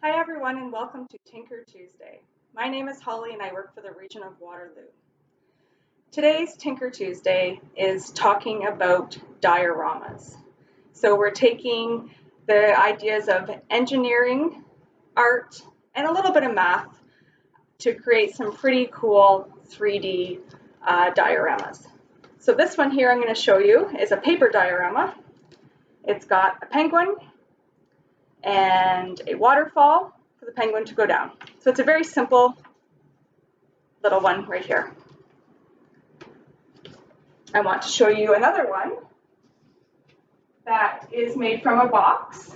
Hi everyone and welcome to Tinker Tuesday. My name is Holly and I work for the region of Waterloo. Today's Tinker Tuesday is talking about dioramas. So we're taking the ideas of engineering, art, and a little bit of math to create some pretty cool 3D dioramas. So this one here I'm going to show you is a paper diorama. It's got a penguin and a waterfall for the penguin to go down. So it's a very simple little one right here. I want to show you another one that is made from a box.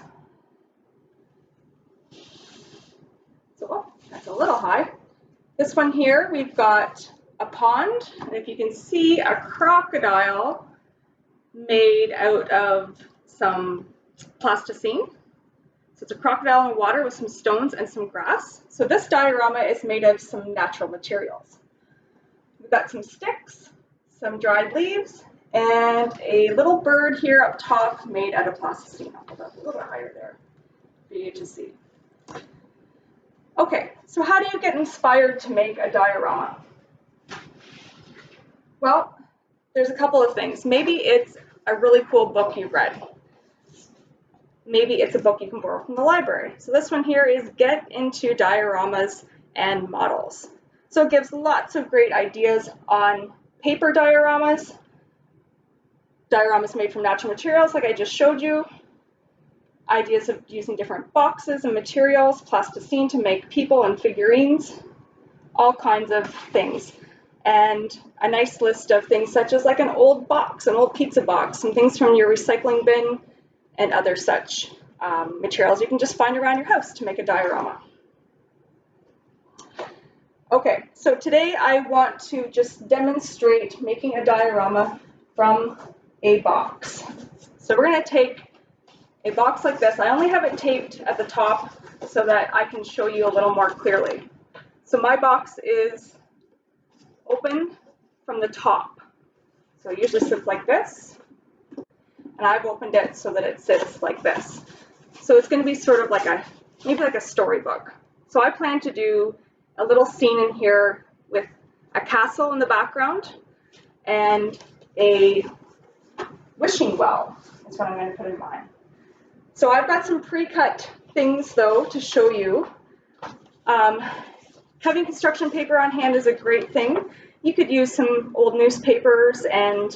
So that's a little high. This one here, we've got a pond, and if you can see, a crocodile made out of some plasticine. So it's a crocodile in water with some stones and some grass. So this diorama is made of some natural materials. We've got some sticks, some dried leaves, and a little bird here up top made out of plasticine. I'll put that a little bit higher there for you to see. Okay, so how do you get inspired to make a diorama? Well, there's a couple of things. Maybe it's a really cool book you've read. Maybe it's a book you can borrow from the library. So this one here is Get Into Dioramas and Models. So it gives lots of great ideas on paper dioramas, dioramas made from natural materials like I just showed you, ideas of using different boxes and materials, plasticine to make people and figurines, all kinds of things. And a nice list of things such as like an old box, an old pizza box, some things from your recycling bin, and other such materials you can just find around your house to make a diorama. Okay, so today I want to just demonstrate making a diorama from a box. So we're going to take a box like this. I only have it taped at the top so that I can show you a little more clearly. So my box is open from the top. So it usually sits like this. And I've opened it so that it sits like this. So it's going to be sort of like maybe like a storybook. So I plan to do a little scene in here with a castle in the background and a wishing well. That's what I'm going to put in mine. So I've got some pre-cut things though to show you. Having construction paper on hand is a great thing. You could use some old newspapers and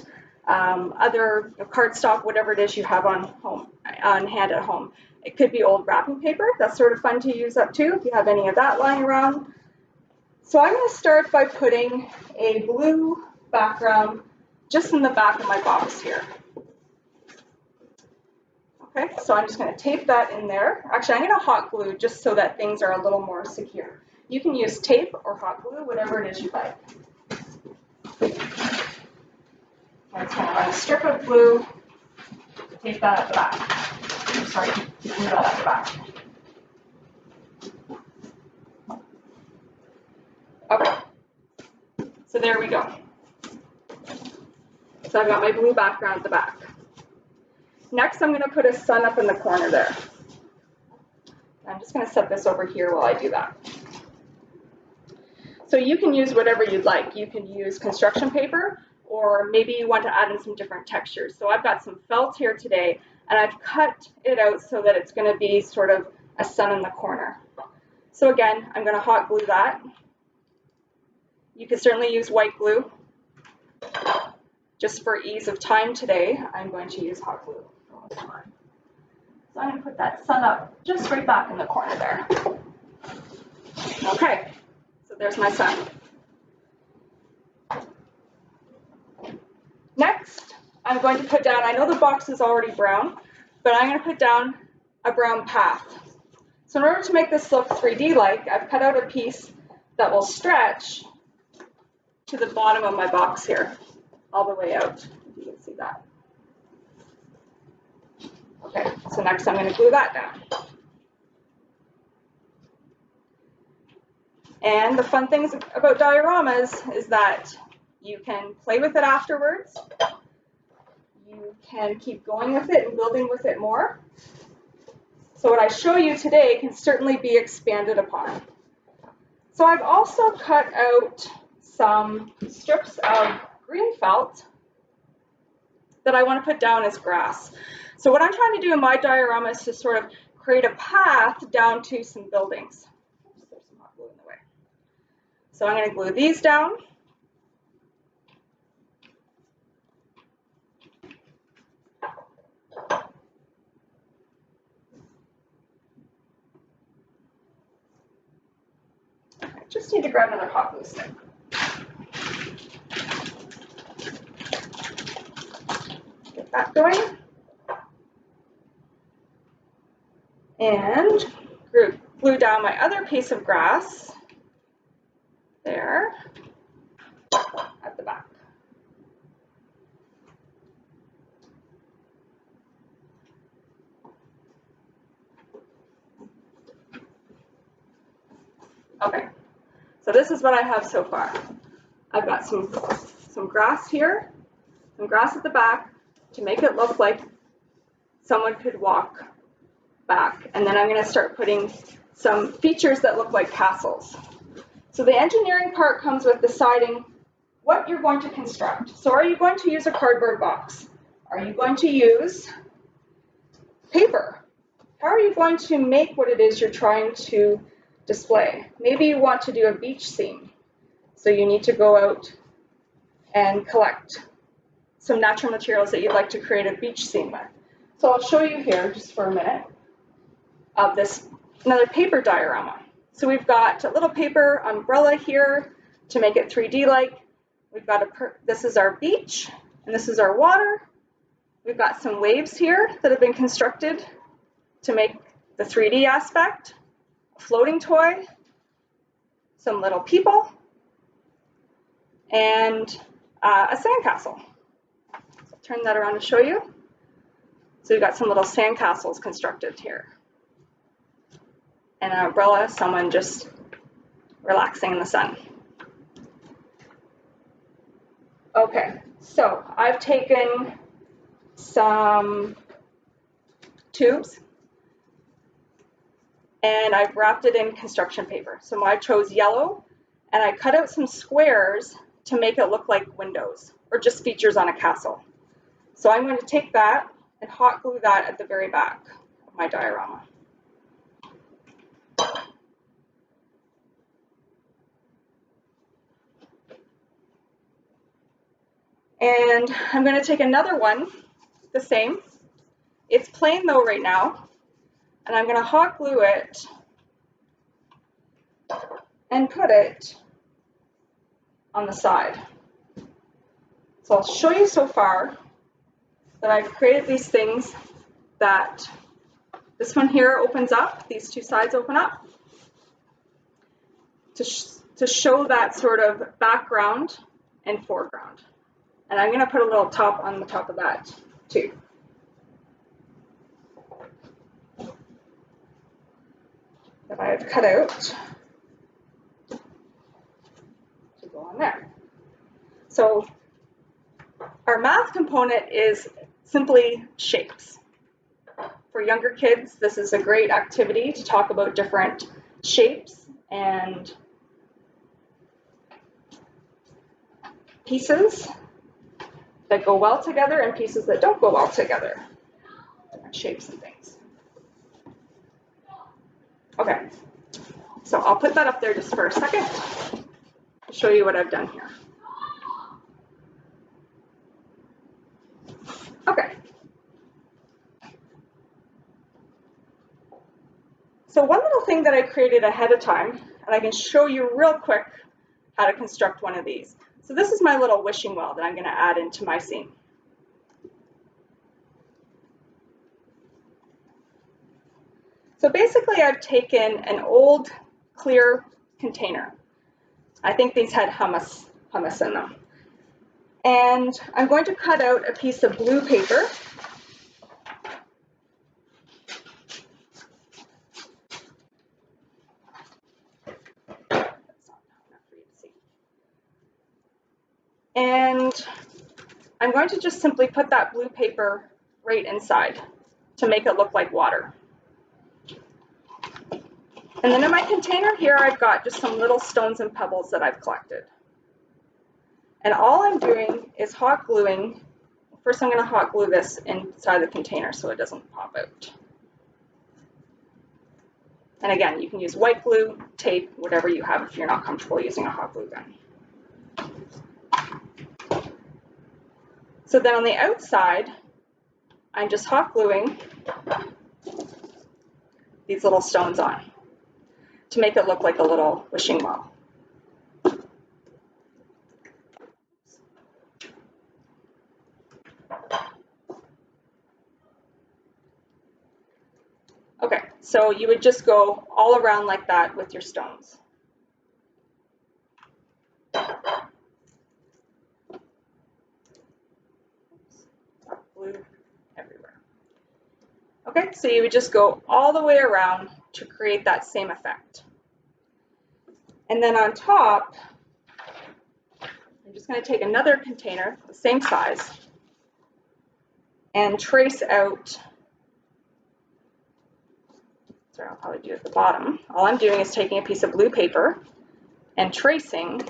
other cardstock, whatever it is you have on hand at home. It could be old wrapping paper. That's sort of fun to use up too if you have any of that lying around. So I'm going to start by putting a blue background just in the back of my box here. Okay, so I'm just going to tape that in there. Actually, I'm going to hot glue just so that things are a little more secure. You can use tape or hot glue, whatever it is you like. I'm just going to run a strip of glue, tape that at the back. Sorry, glue that at the back. Okay, so there we go. So I've got my blue background at the back. Next, I'm going to put a sun up in the corner there. I'm just going to set this over here while I do that. So you can use whatever you'd like. You can use construction paper, or maybe you want to add in some different textures. So I've got some felt here today, and I've cut it out so that it's going to be sort of a sun in the corner. So again, I'm going to hot glue that. You could certainly use white glue. Just for ease of time today, I'm going to use hot glue. So I'm going to put that sun up just right back in the corner there. Okay, so there's my sun. Next, I'm going to put down, I know the box is already brown, but I'm going to put down a brown path. So in order to make this look 3D-like, I've cut out a piece that will stretch to the bottom of my box here, all the way out, if you can see that. Okay, so next I'm going to glue that down. And the fun things about dioramas is that you can play with it afterwards. You can keep going with it and building with it more. So what I show you today can certainly be expanded upon. So I've also cut out some strips of green felt that I want to put down as grass. So what I'm trying to do in my diorama is to sort of create a path down to some buildings. Oops, there's some hot glue in the way. So I'm going to glue these down. I just need to grab another hot glue stick. Get that going. And glue down my other piece of grass there at the back. Okay, so this is what I have so far. I've got some grass here, some grass at the back to make it look like someone could walk back. And then I'm going to start putting some features that look like castles. So the engineering part comes with deciding what you're going to construct. So are you going to use a cardboard box? Are you going to use paper? How are you going to make what it is you're trying to display? Maybe you want to do a beach scene. So you need to go out and collect some natural materials that you'd like to create a beach scene with. So I'll show you here just for a minute of this, another paper diorama. So we've got a little paper umbrella here to make it 3D-like. We've got this is our beach, and this is our water. We've got some waves here that have been constructed to make the 3D aspect, a floating toy, some little people, and a sandcastle. So I'll turn that around to show you. So we've got some little sandcastles constructed here. And an umbrella, someone just relaxing in the sun. Okay, so I've taken some tubes and I've wrapped it in construction paper. So I chose yellow and I cut out some squares to make it look like windows or just features on a castle. So I'm going to take that and hot glue that at the very back of my diorama. And I'm going to take another one, the same. It's plain though right now, and I'm going to hot glue it and put it on the side. So I'll show you so far that I've created these things that this one here opens up, these two sides open up to show that sort of background and foreground. And I'm going to put a little top on the top of that too. That I've cut out to go on there. So our math component is simply shapes. For younger kids, this is a great activity to talk about different shapes and pieces that go well together and pieces that don't go well together. Different shapes and things. Okay, so I'll put that up there just for a second to show you what I've done here. Okay. So one little thing that I created ahead of time, and I can show you real quick how to construct one of these. So this is my little wishing well that I'm going to add into my scene. So basically I've taken an old clear container. I think these had hummus in them. And I'm going to cut out a piece of blue paper. And I'm going to just simply put that blue paper right inside to make it look like water. And then in my container here, I've got just some little stones and pebbles that I've collected. And all I'm doing is hot gluing. First, I'm going to hot glue this inside the container so it doesn't pop out. And again, you can use white glue, tape, whatever you have if you're not comfortable using a hot glue gun. So then on the outside, I'm just hot gluing these little stones on to make it look like a little wishing well. Okay, so you would just go all around like that with your stones. Glue everywhere. Okay, so you would just go all the way around to create that same effect. And then on top, I'm just going to take another container, the same size, and trace out. Sorry, I'll probably do it at the bottom. All I'm doing is taking a piece of blue paper and tracing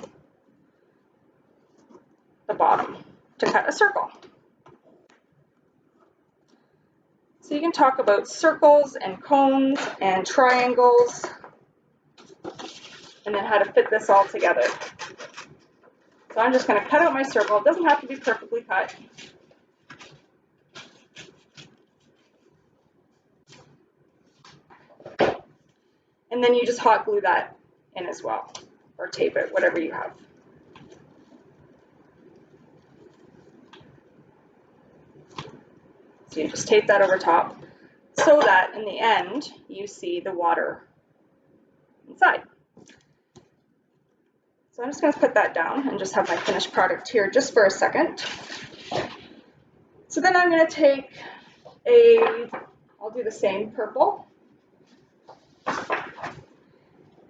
the bottom to cut a circle. So you can talk about circles and cones and triangles and then how to fit this all together. So I'm just going to cut out my circle. It doesn't have to be perfectly cut. And then you just hot glue that in as well, or tape it, whatever you have. So you just tape that over top so that in the end you see the water inside. So I'm just going to put that down and just have my finished product here just for a second. So then I'm going to take I'll do the same purple.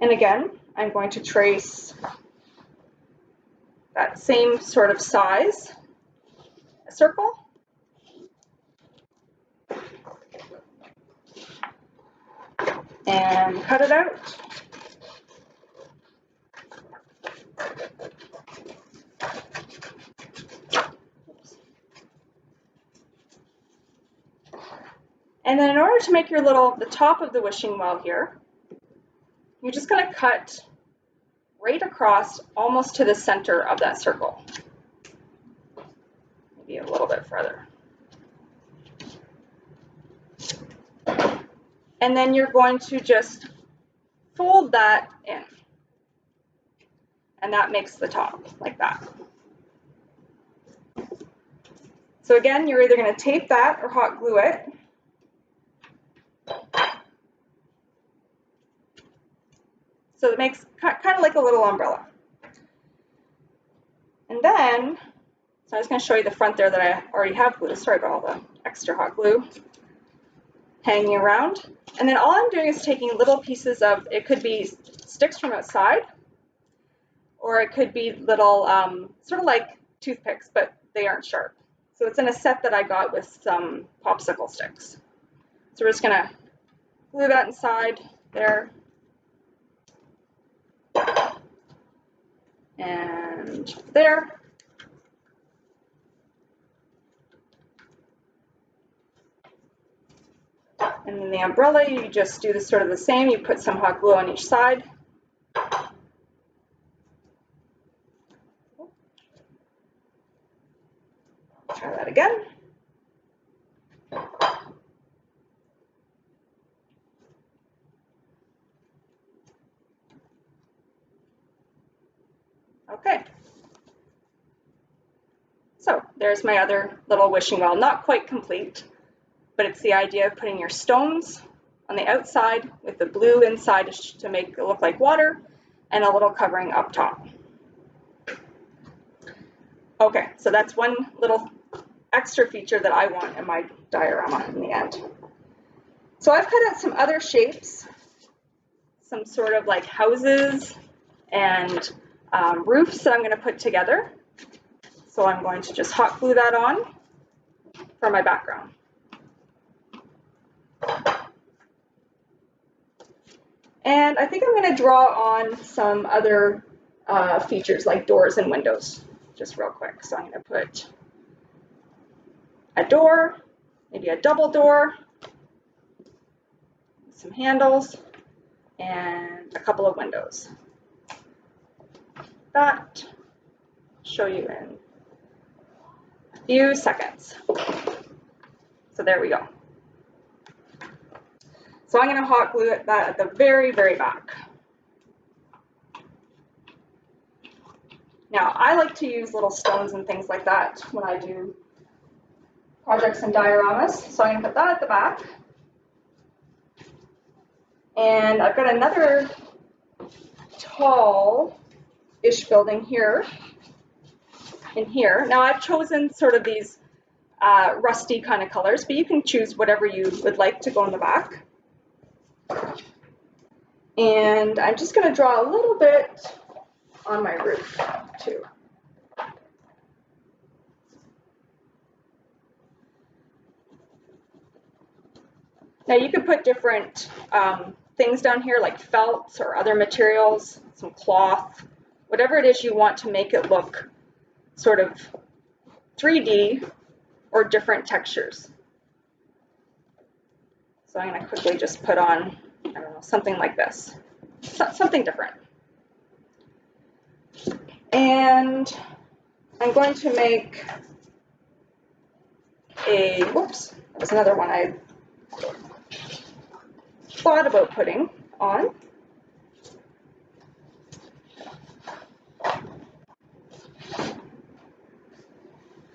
And again, I'm going to trace that same sort of size, a circle. And cut it out. And then in order to make the top of the wishing well here, you're just going to cut right across almost to the center of that circle. Maybe a little bit further. And then you're going to just fold that in. And that makes the top, like that. So again, you're either going to tape that or hot glue it. So it makes kind of like a little umbrella. And then, so I was going to show you the front there that I already have glued. Sorry about all the extra hot glue hanging around. And then all I'm doing is taking little pieces of, it could be sticks from outside, or it could be little, sort of like toothpicks, but they aren't sharp. So it's in a set that I got with some popsicle sticks. So we're just going to glue that inside there. And there. And then the umbrella, you just do this sort of the same. You put some hot glue on each side. Try that again. Okay. So there's my other little wishing well. Not quite complete, but it's the idea of putting your stones on the outside with the blue inside to make it look like water and a little covering up top. Okay, so that's one little extra feature that I want in my diorama in the end. So I've cut out some other shapes, some sort of like houses and roofs that I'm going to put together. So I'm going to just hot glue that on for my And I think I'm going to draw on some other features like doors and windows just real quick. So I'm going to put a door, maybe a double door, some handles, and a couple of windows. That show you in a few seconds. So there we go. So I'm going to hot glue that at the very, very back. Now, I like to use little stones and things like that when I do projects and dioramas. So I'm going to put that at the back. And I've got another tall-ish building here, in here. Now, I've chosen sort of these rusty kind of colors, but you can choose whatever you would like to go in the back. And I'm just going to draw a little bit on my roof too. Now you could put different things down here like felt or other materials, some cloth, whatever it is you want to make it look sort of 3D or different textures. So I'm going to quickly just put on, I don't know, something like this, something different. And I'm going to make a, whoops, that was another one I thought about putting on.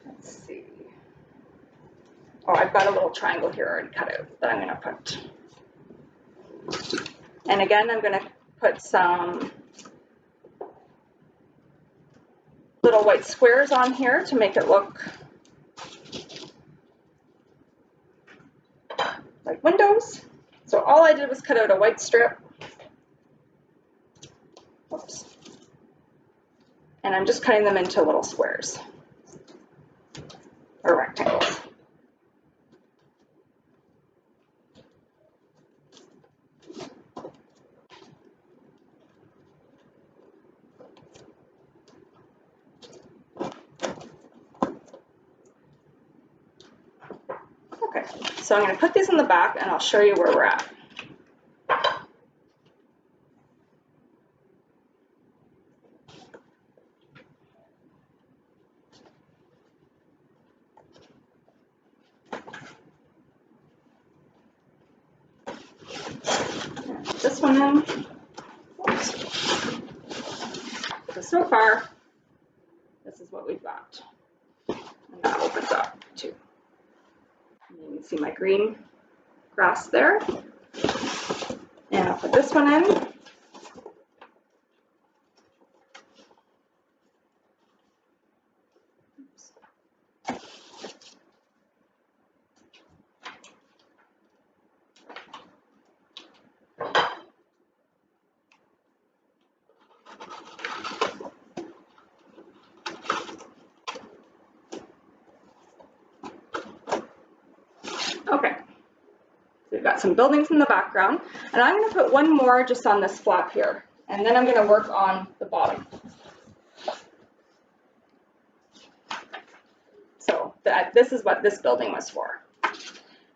Let's see. Oh, I've got a little triangle here already cut out that I'm going to put. And again, I'm going to put some little white squares on here to make it look like windows. So all I did was cut out a white strip. Oops. And I'm just cutting them into little squares or rectangles. Okay, so I'm going to put these in the back and I'll show you where we're at. This one in. So far, this is what we've got. And that opens up too. And you can see my green grass there. And I'll put this one in. Oops. Okay, so we've got some buildings in the background, and I'm going to put one more just on this flap here, and then I'm going to work on the bottom. So this is what this building was for.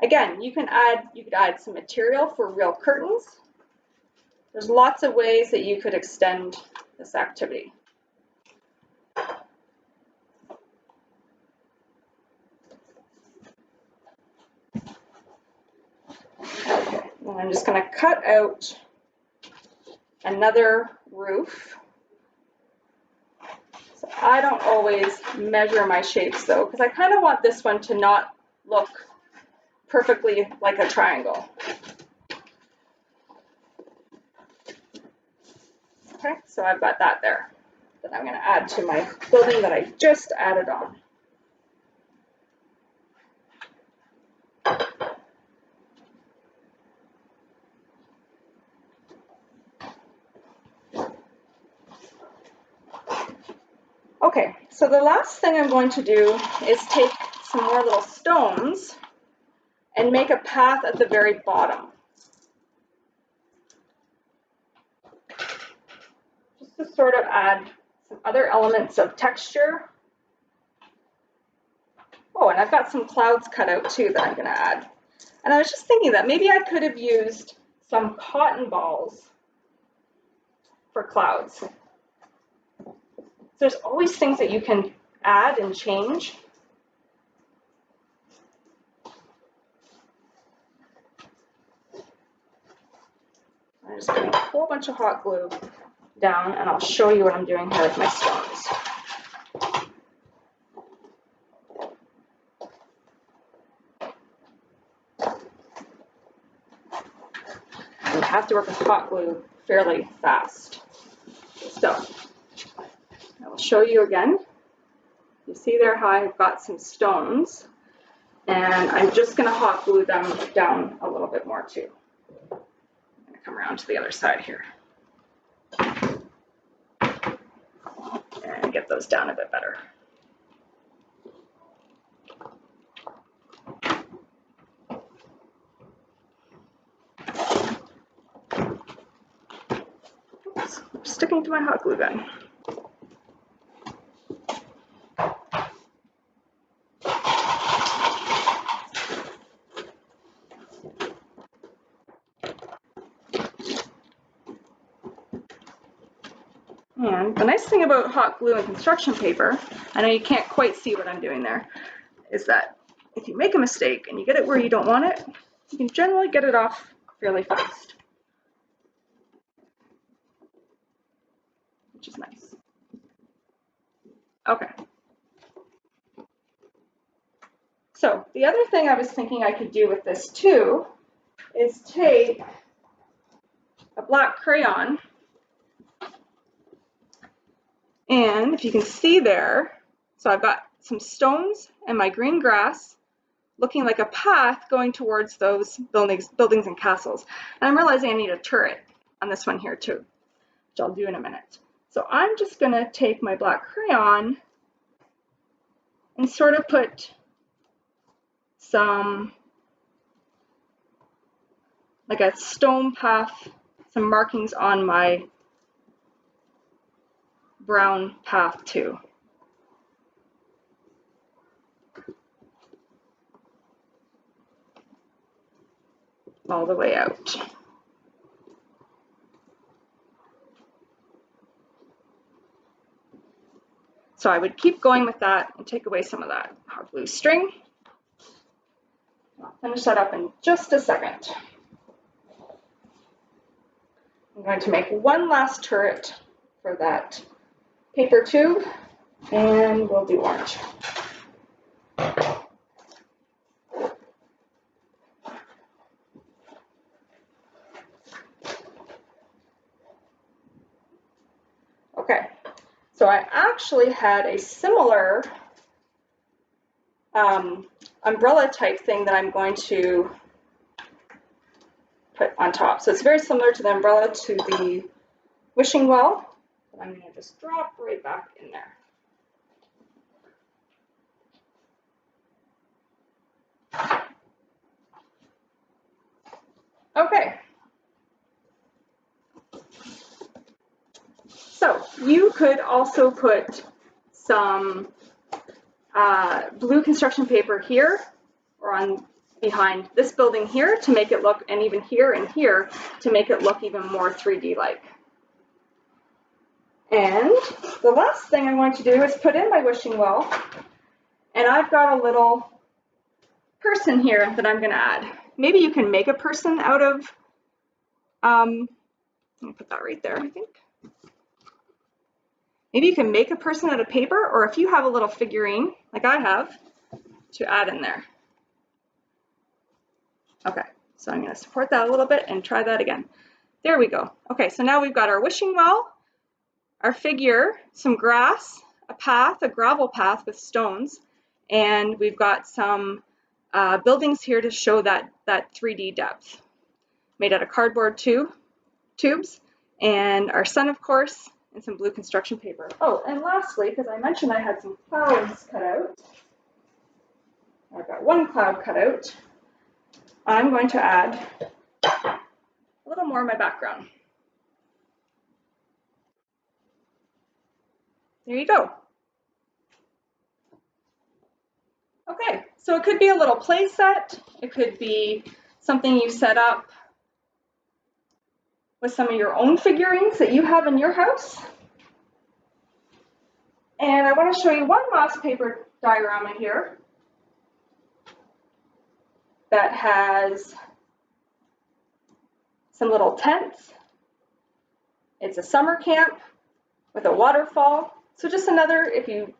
Again, you could add some material for real curtains. There's lots of ways that you could extend this activity. Okay, and I'm just going to cut out another roof. So I don't always measure my shapes though, because I kind of want this one to not look perfectly like a triangle. Okay, so I've got that there that I'm going to add to my building that I just added on. Okay, so the last thing I'm going to do is take some more little stones and make a path at the very bottom. sort of add some other elements of texture. Oh, and I've got some clouds cut out too that I'm going to add. And I was just thinking that maybe I could have used some cotton balls for clouds. There's always things that you can add and change. I'm just putting a whole bunch of hot glue down, and I'll show you what I'm doing here with my stones. You have to work with hot glue fairly fast. So I will show you again. You see there how I've got some stones, and I'm just going to hot glue them down a little bit more too. I'm going to come around to the other side here and get those down a bit better. Oops, I'm sticking to my hot glue gun. And the nice thing about hot glue and construction paper, I know you can't quite see what I'm doing there, is that if you make a mistake and you get it where you don't want it, you can generally get it off fairly fast, which is nice. Okay. So the other thing I was thinking I could do with this too is take a black crayon, and if you can see there, so I've got some stones and my green grass looking like a path going towards those buildings and castles. And I'm realizing I need a turret on this one here too, which I'll do in a minute. So I'm just going to take my black crayon and sort of put some, like a stone path, some markings on my brown path too. All the way out. So I would keep going with that and take away some of that hot glue string. I'll finish that up in just a second. I'm going to make one last turret for that paper tube, and we'll do orange. Okay, so I actually had a similar umbrella type thing that I'm going to put on top. So it's very similar to the umbrella to the wishing well, but I'm going to just drop right back in there. Okay. So you could also put some blue construction paper here or on behind this building here to make it look, and even here and here to make it look even more 3D like. And the last thing I'm going to do is put in my wishing well, and I've got a little person here that I'm going to add. Maybe you can make a person out of, let me put that right there, I think. Maybe you can make a person out of paper, or if you have a little figurine, like I have, to add in there. Okay, so I'm going to support that a little bit and try that again. There we go. Okay, so now we've got our wishing well, our figure, some grass, a path, a gravel path with stones, and we've got some buildings here to show that 3D depth. Made out of cardboard tubes, and our sun, of course, and some blue construction paper. Oh, and lastly, because I mentioned I had some clouds cut out, I've got one cloud cut out, I'm going to add a little more in my background. there you go. Okay, so it could be a little play set. It could be something you set up with some of your own figurines that you have in your house. And I want to show you one last paper diorama here that has some little tents. It's a summer camp with a waterfall. So just another, if you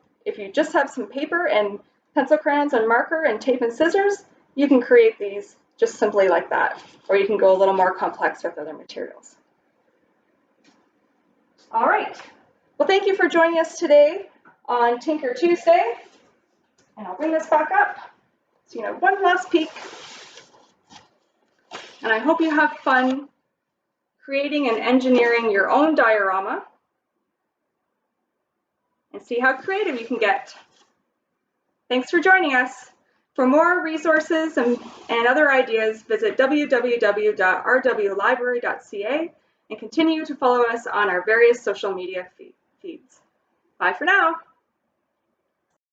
just have some paper and pencil crayons and marker and tape and scissors, you can create these just simply like that. Or you can go a little more complex with other materials. All right. Well, thank you for joining us today on Tinker Tuesday. And I'll bring this back up so you know one last peek. And I hope you have fun creating and engineering your own diorama and see how creative you can get. Thanks for joining us. For more resources and other ideas, visit www.rwlibrary.ca and continue to follow us on our various social media feeds. Bye for now.